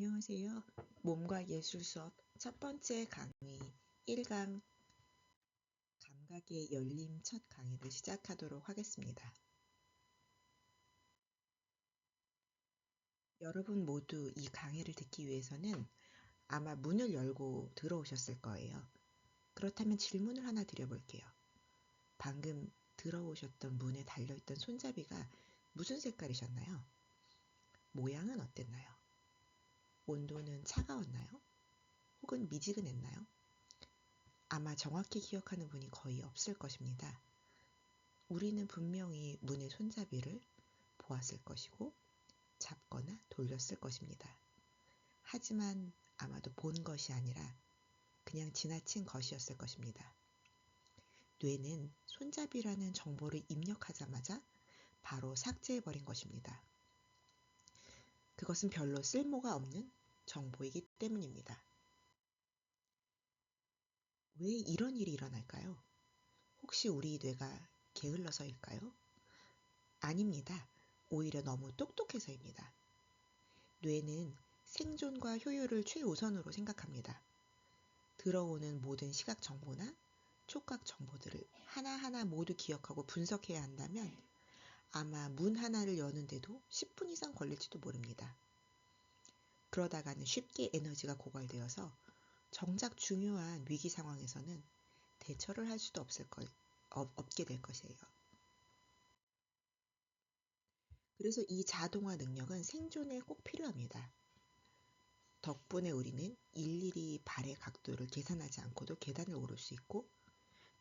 안녕하세요. 몸과 예술 수업 첫 번째 강의 1강 감각의 열림 첫 강의를 시작하도록 하겠습니다. 여러분 모두 이 강의를 듣기 위해서는 아마 문을 열고 들어오셨을 거예요. 그렇다면 질문을 하나 드려볼게요. 방금 들어오셨던 문에 달려있던 손잡이가 무슨 색깔이셨나요? 모양은 어땠나요? 온도는 차가웠나요? 혹은 미지근했나요? 아마 정확히 기억하는 분이 거의 없을 것입니다. 우리는 분명히 문의 손잡이를 보았을 것이고 잡거나 돌렸을 것입니다. 하지만 아마도 본 것이 아니라 그냥 지나친 것이었을 것입니다. 뇌는 손잡이라는 정보를 입력하자마자 바로 삭제해버린 것입니다. 그것은 별로 쓸모가 없는 정보이기 때문입니다. 왜 이런 일이 일어날까요? 혹시 우리 뇌가 게을러서일까요? 아닙니다. 오히려 너무 똑똑해서입니다. 뇌는 생존과 효율을 최우선으로 생각합니다. 들어오는 모든 시각 정보나 촉각 정보들을 하나하나 모두 기억하고 분석해야 한다면 아마 문 하나를 여는데도 10분 이상 걸릴지도 모릅니다. 그러다가는 쉽게 에너지가 고갈되어서 정작 중요한 위기 상황에서는 대처를 할 수도 없게 될 것이에요. 그래서 이 자동화 능력은 생존에 꼭 필요합니다. 덕분에 우리는 일일이 발의 각도를 계산하지 않고도 계단을 오를 수 있고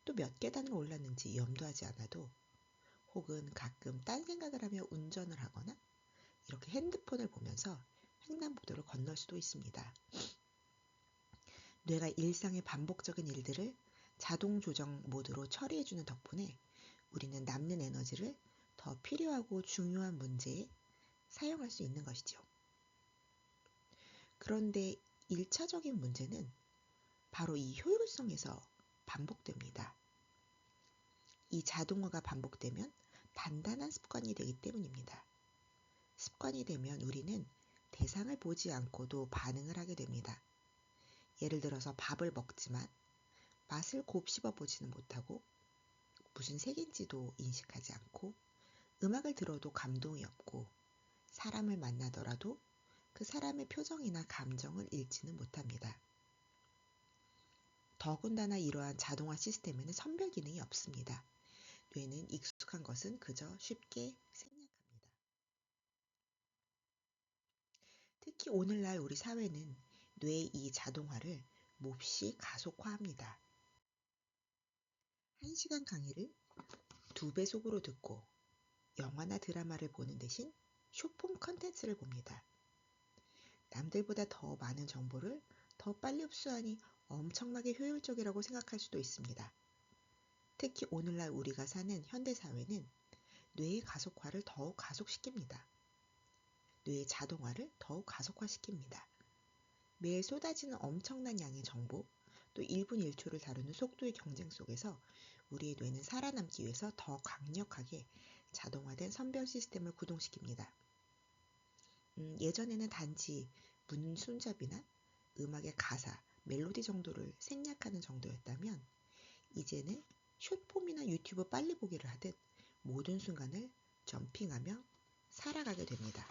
또 몇 계단을 올랐는지 염두하지 않아도 혹은 가끔 딴 생각을 하며 운전을 하거나 이렇게 핸드폰을 보면서 횡단보도를 건널 수도 있습니다. 뇌가 일상의 반복적인 일들을 자동 조정 모드로 처리해주는 덕분에 우리는 남는 에너지를 더 필요하고 중요한 문제에 사용할 수 있는 것이죠. 그런데 1차적인 문제는 바로 이 효율성에서 반복됩니다. 이 자동화가 반복되면 단단한 습관이 되기 때문입니다. 습관이 되면 우리는 대상을 보지 않고도 반응을 하게 됩니다. 예를 들어서 밥을 먹지만 맛을 곱씹어 보지는 못하고 무슨 색인지도 인식하지 않고 음악을 들어도 감동이 없고 사람을 만나더라도 그 사람의 표정이나 감정을 읽지는 못합니다. 더군다나 이러한 자동화 시스템에는 선별 기능이 없습니다. 뇌는 익숙한 것은 그저 쉽게 생략합니다. 특히 오늘날 우리 사회는 뇌의 이 자동화를 몹시 가속화합니다. 1시간 강의를 2배속으로 듣고 영화나 드라마를 보는 대신 숏폼 컨텐츠를 봅니다. 남들보다 더 많은 정보를 더 빨리 흡수하니 엄청나게 효율적이라고 생각할 수도 있습니다. 특히 오늘날 우리가 사는 현대사회는 뇌의 가속화를 더욱 가속시킵니다. 뇌의 자동화를 더욱 가속화시킵니다. 매일 쏟아지는 엄청난 양의 정보, 또 1분 1초를 다루는 속도의 경쟁 속에서 우리의 뇌는 살아남기 위해서 더 강력하게 자동화된 선별 시스템을 구동시킵니다. 예전에는 단지 문 손잡이나 음악의 가사, 멜로디 정도를 생략하는 정도였다면 이제는 숏폼이나 유튜브 빨리 보기를 하듯 모든 순간을 점핑하며 살아가게 됩니다.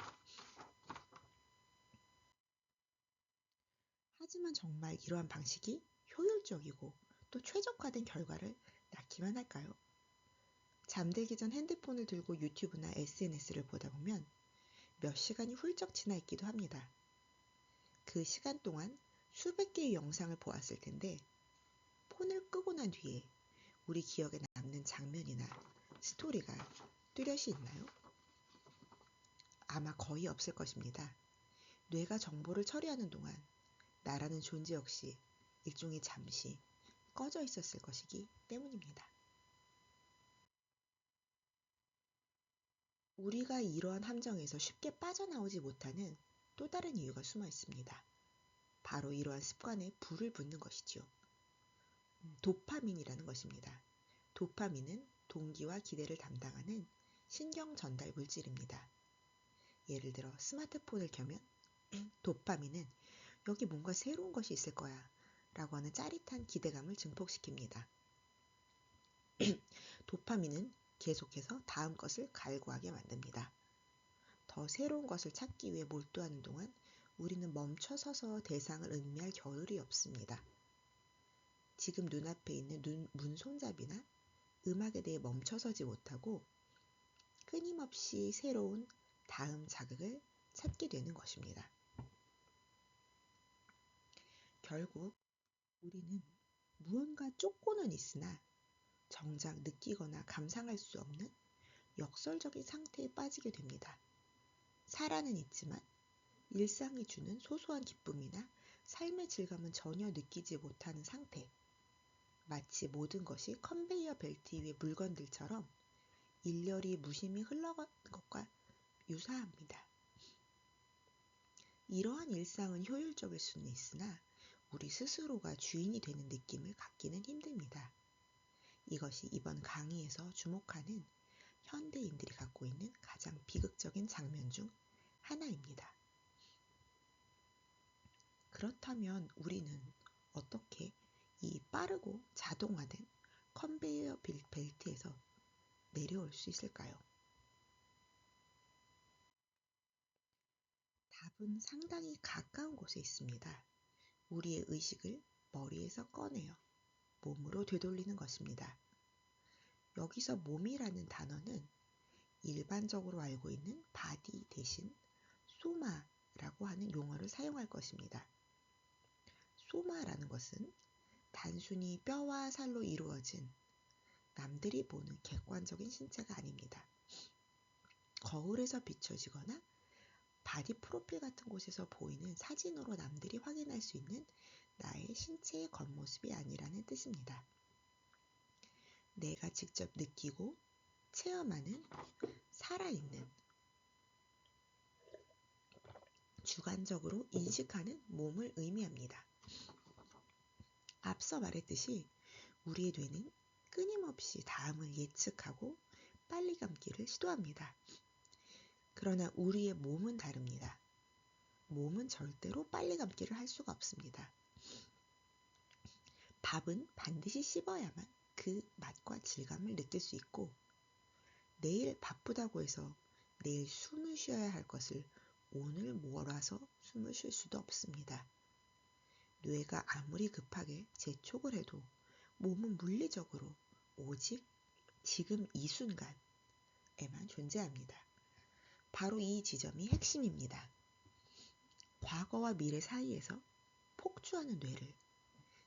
하지만 정말 이러한 방식이 효율적이고 또 최적화된 결과를 낳기만 할까요? 잠들기 전 핸드폰을 들고 유튜브나 SNS를 보다 보면 몇 시간이 훌쩍 지나 있기도 합니다. 그 시간 동안 수백 개의 영상을 보았을 텐데 폰을 끄고 난 뒤에 우리 기억에 남는 장면이나 스토리가 뚜렷이 있나요? 아마 거의 없을 것입니다. 뇌가 정보를 처리하는 동안 나라는 존재 역시 일종의 잠시 꺼져 있었을 것이기 때문입니다. 우리가 이러한 함정에서 쉽게 빠져나오지 못하는 또 다른 이유가 숨어 있습니다. 바로 이러한 습관에 불을 붙는 것이죠. 도파민이라는 것입니다. 도파민은 동기와 기대를 담당하는 신경 전달 물질입니다. 예를 들어 스마트폰을 켜면 도파민은 여기 뭔가 새로운 것이 있을 거야 라고 하는 짜릿한 기대감을 증폭시킵니다. 도파민은 계속해서 다음 것을 갈구하게 만듭니다. 더 새로운 것을 찾기 위해 몰두하는 동안 우리는 멈춰서서 대상을 음미할 겨를이 없습니다. 지금 눈앞에 있는 문손잡이나 음악에 대해 멈춰서지 못하고 끊임없이 새로운 다음 자극을 찾게 되는 것입니다. 결국 우리는 무언가 쫓고는 있으나 정작 느끼거나 감상할 수 없는 역설적인 상태에 빠지게 됩니다. 살아는 있지만 일상이 주는 소소한 기쁨이나 삶의 질감은 전혀 느끼지 못하는 상태. 마치 모든 것이 컨베이어 벨트 위의 물건들처럼 일렬이 무심히 흘러가는 것과 유사합니다. 이러한 일상은 효율적일 수는 있으나 우리 스스로가 주인이 되는 느낌을 갖기는 힘듭니다. 이것이 이번 강의에서 주목하는 현대인들이 갖고 있는 가장 비극적인 장면 중 하나입니다. 그렇다면 우리는 어떻게 이 빠르고 자동화된 컨베이어 벨트에서 내려올 수 있을까요? 답은 상당히 가까운 곳에 있습니다. 우리의 의식을 머리에서 꺼내어 몸으로 되돌리는 것입니다. 여기서 몸이라는 단어는 일반적으로 알고 있는 바디 대신 소마라고 하는 용어를 사용할 것입니다. 소마라는 것은 단순히 뼈와 살로 이루어진 남들이 보는 객관적인 신체가 아닙니다. 거울에서 비춰지거나 바디 프로필 같은 곳에서 보이는 사진으로 남들이 확인할 수 있는 나의 신체의 겉모습이 아니라는 뜻입니다. 내가 직접 느끼고 체험하는 살아있는, 주관적으로 인식하는 몸을 의미합니다. 앞서 말했듯이 우리의 뇌는 끊임없이 다음을 예측하고 빨리 감기를 시도합니다. 그러나 우리의 몸은 다릅니다. 몸은 절대로 빨리 감기를 할 수가 없습니다. 밥은 반드시 씹어야만 그 맛과 질감을 느낄 수 있고 내일 바쁘다고 해서 내일 숨을 쉬어야 할 것을 오늘 몰아서 숨을 쉴 수도 없습니다. 뇌가 아무리 급하게 재촉을 해도 몸은 물리적으로 오직 지금 이 순간에만 존재합니다. 바로 이 지점이 핵심입니다. 과거와 미래 사이에서 폭주하는 뇌를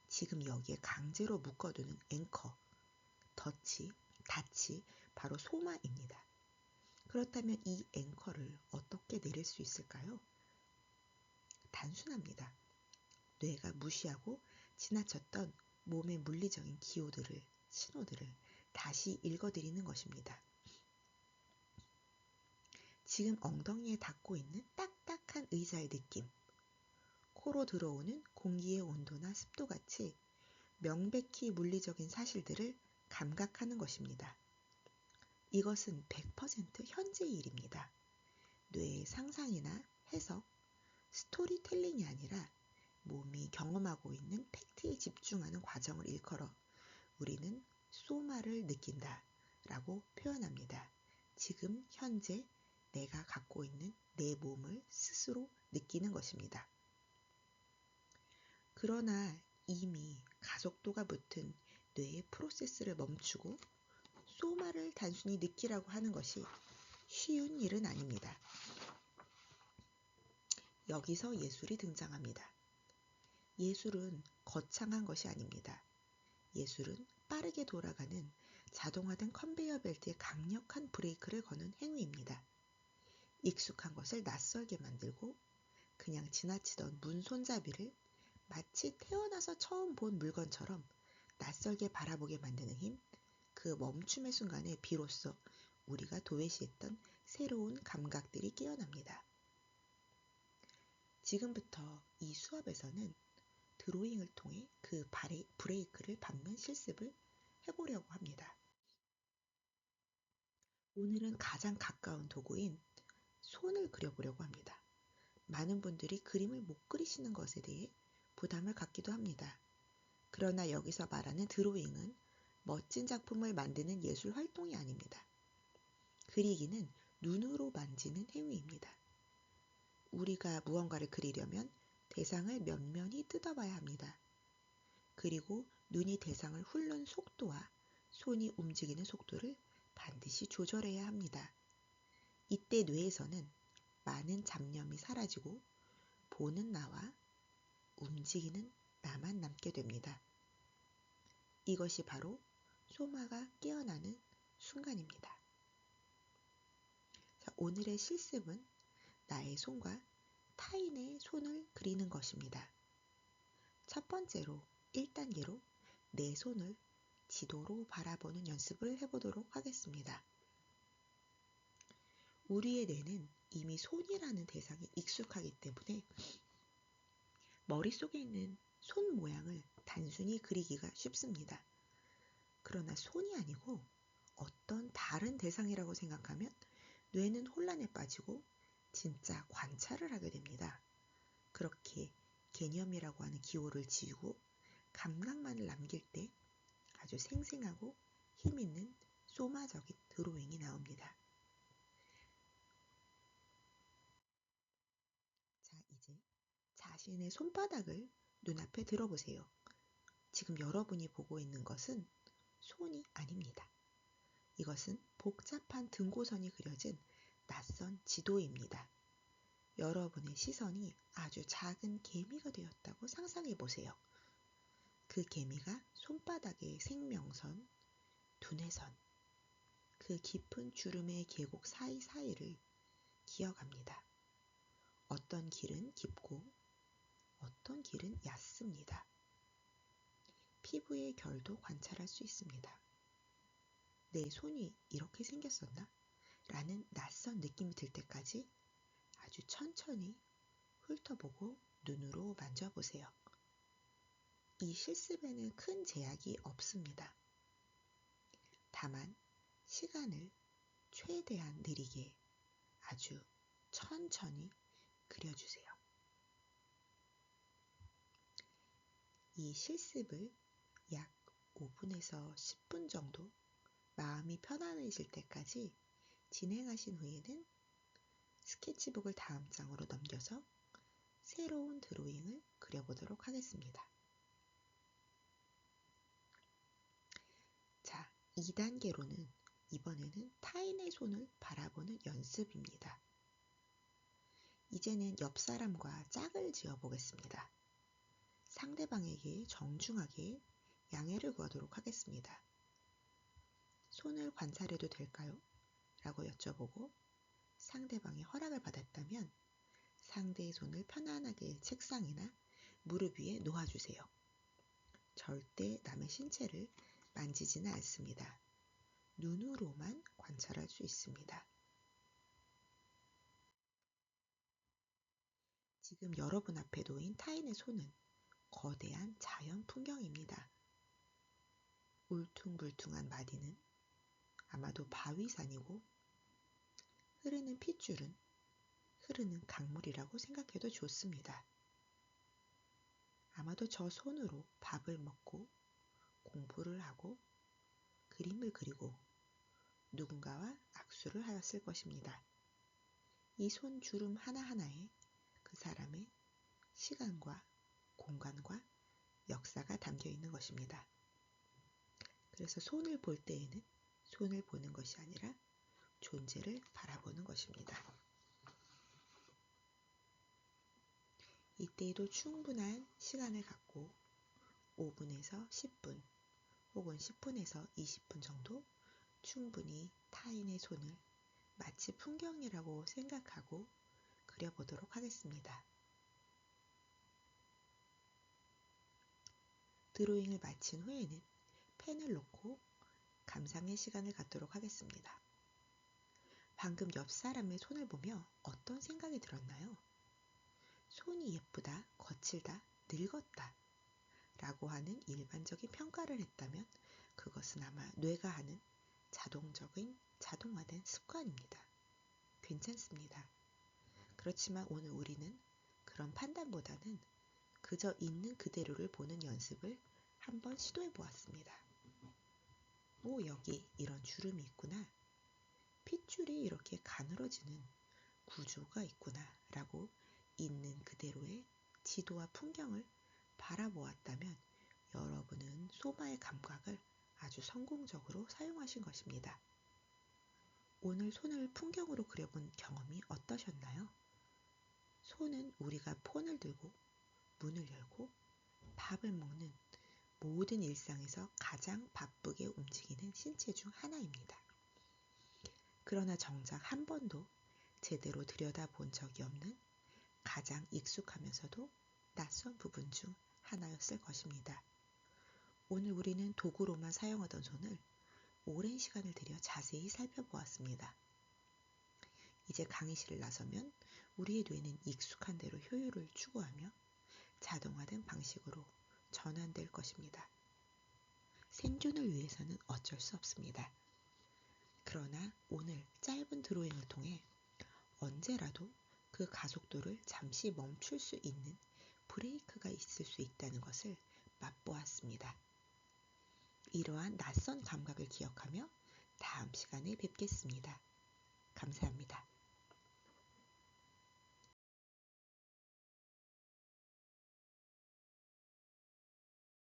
지금 여기에 강제로 묶어두는 앵커, 닻이 바로 소마입니다. 그렇다면 이 앵커를 어떻게 내릴 수 있을까요? 단순합니다. 뇌가 무시하고 지나쳤던 몸의 물리적인 신호들을 다시 읽어드리는 것입니다. 지금 엉덩이에 닿고 있는 딱딱한 의자의 느낌, 코로 들어오는 공기의 온도나 습도같이 명백히 물리적인 사실들을 감각하는 것입니다. 이것은 100% 현재의 일입니다. 뇌의 상상이나 해석, 스토리텔링이 아니라 몸이 경험하고 있는 팩트에 집중하는 과정을 일컬어 우리는 소마를 느낀다 라고 표현합니다. 지금 현재 내가 갖고 있는 내 몸을 스스로 느끼는 것입니다. 그러나 이미 가속도가 붙은 뇌의 프로세스를 멈추고 소마를 단순히 느끼라고 하는 것이 쉬운 일은 아닙니다. 여기서 예술이 등장합니다. 예술은 거창한 것이 아닙니다. 예술은 빠르게 돌아가는 자동화된 컨베이어 벨트에 강력한 브레이크를 거는 행위입니다. 익숙한 것을 낯설게 만들고 그냥 지나치던 문손잡이를 마치 태어나서 처음 본 물건처럼 낯설게 바라보게 만드는 힘, 그 멈춤의 순간에 비로소 우리가 도외시했던 새로운 감각들이 깨어납니다. 지금부터 이 수업에서는 드로잉을 통해 그 브레이크를 밟는 실습을 해보려고 합니다. 오늘은 가장 가까운 도구인 손을 그려보려고 합니다. 많은 분들이 그림을 못 그리시는 것에 대해 부담을 갖기도 합니다. 그러나 여기서 말하는 드로잉은 멋진 작품을 만드는 예술 활동이 아닙니다. 그리기는 눈으로 만지는 행위입니다. 우리가 무언가를 그리려면 대상을 면면히 뜯어봐야 합니다. 그리고 눈이 대상을 훑는 속도와 손이 움직이는 속도를 반드시 조절해야 합니다. 이때 뇌에서는 많은 잡념이 사라지고 보는 나와 움직이는 나만 남게 됩니다. 이것이 바로 소마가 깨어나는 순간입니다. 자, 오늘의 실습은 나의 손과 타인의 손을 그리는 것입니다. 첫 번째로 1단계로 내 손을 지도로 바라보는 연습을 해보도록 하겠습니다. 우리의 뇌는 이미 손이라는 대상에 익숙하기 때문에 머릿속에 있는 손 모양을 단순히 그리기가 쉽습니다. 그러나 손이 아니고 어떤 다른 대상이라고 생각하면 뇌는 혼란에 빠지고 진짜 관찰을 하게 됩니다. 그렇게 개념이라고 하는 기호를 지우고 감각만을 남길 때 아주 생생하고 힘있는 소마적인 드로잉이 나옵니다. 자, 이제 자신의 손바닥을 눈앞에 들어보세요. 지금 여러분이 보고 있는 것은 손이 아닙니다. 이것은 복잡한 등고선이 그려진 낯선 지도입니다. 여러분의 시선이 아주 작은 개미가 되었다고 상상해 보세요. 그 개미가 손바닥의 생명선, 두뇌선, 그 깊은 주름의 계곡 사이사이를 기어갑니다. 어떤 길은 깊고 어떤 길은 얕습니다. 피부의 결도 관찰할 수 있습니다. 내 손이 이렇게 생겼었나? 라는 낯선 느낌이 들 때까지 아주 천천히 훑어보고 눈으로 만져보세요. 이 실습에는 큰 제약이 없습니다. 다만 시간을 최대한 느리게 아주 천천히 그려주세요. 이 실습을 약 5분에서 10분 정도 마음이 편안해질 때까지 진행하신 후에는 스케치북을 다음 장으로 넘겨서 새로운 드로잉을 그려보도록 하겠습니다. 자, 2단계로는 이번에는 타인의 손을 바라보는 연습입니다. 이제는 옆 사람과 짝을 지어 보겠습니다. 상대방에게 정중하게 양해를 구하도록 하겠습니다. 손을 관찰해도 될까요? 라고 여쭤보고 상대방의 허락을 받았다면 상대의 손을 편안하게 책상이나 무릎 위에 놓아주세요. 절대 남의 신체를 만지지는 않습니다. 눈으로만 관찰할 수 있습니다. 지금 여러분 앞에 놓인 타인의 손은 거대한 자연 풍경입니다. 울퉁불퉁한 마디는 아마도 바위산이고 흐르는 핏줄은 흐르는 강물이라고 생각해도 좋습니다. 아마도 저 손으로 밥을 먹고 공부를 하고 그림을 그리고 누군가와 악수를 하였을 것입니다. 이 손 주름 하나하나에 그 사람의 시간과 공간과 역사가 담겨 있는 것입니다. 그래서 손을 볼 때에는 손을 보는 것이 아니라 존재를 바라보는 것입니다. 이때에도 충분한 시간을 갖고 5분에서 10분 혹은 10분에서 20분 정도 충분히 타인의 손을 마치 풍경이라고 생각하고 그려보도록 하겠습니다. 드로잉을 마친 후에는 펜을 놓고 감상의 시간을 갖도록 하겠습니다. 방금 옆 사람의 손을 보며 어떤 생각이 들었나요? 손이 예쁘다, 거칠다, 늙었다 라고 하는 일반적인 평가를 했다면 그것은 아마 뇌가 하는 자동화된 습관입니다. 괜찮습니다. 그렇지만 오늘 우리는 그런 판단보다는 그저 있는 그대로를 보는 연습을 한번 시도해 보았습니다. 오, 여기 이런 주름이 있구나. 핏줄이 이렇게 가늘어지는 구조가 있구나 라고 있는 그대로의 지도와 풍경을 바라보았다면 여러분은 소마의 감각을 아주 성공적으로 사용하신 것입니다. 오늘 손을 풍경으로 그려본 경험이 어떠셨나요? 손은 우리가 폰을 들고 문을 열고 밥을 먹는 모든 일상에서 가장 바쁘게 움직이는 신체 중 하나입니다. 그러나 정작 한 번도 제대로 들여다본 적이 없는 가장 익숙하면서도 낯선 부분 중 하나였을 것입니다. 오늘 우리는 도구로만 사용하던 손을 오랜 시간을 들여 자세히 살펴보았습니다. 이제 강의실을 나서면 우리의 뇌는 익숙한 대로 효율을 추구하며 자동화된 방식으로 전환될 것입니다. 생존을 위해서는 어쩔 수 없습니다. 그러나 오늘 짧은 드로잉을 통해 언제라도 그 가속도를 잠시 멈출 수 있는 브레이크가 있을 수 있다는 것을 맛보았습니다. 이러한 낯선 감각을 기억하며 다음 시간에 뵙겠습니다. 감사합니다.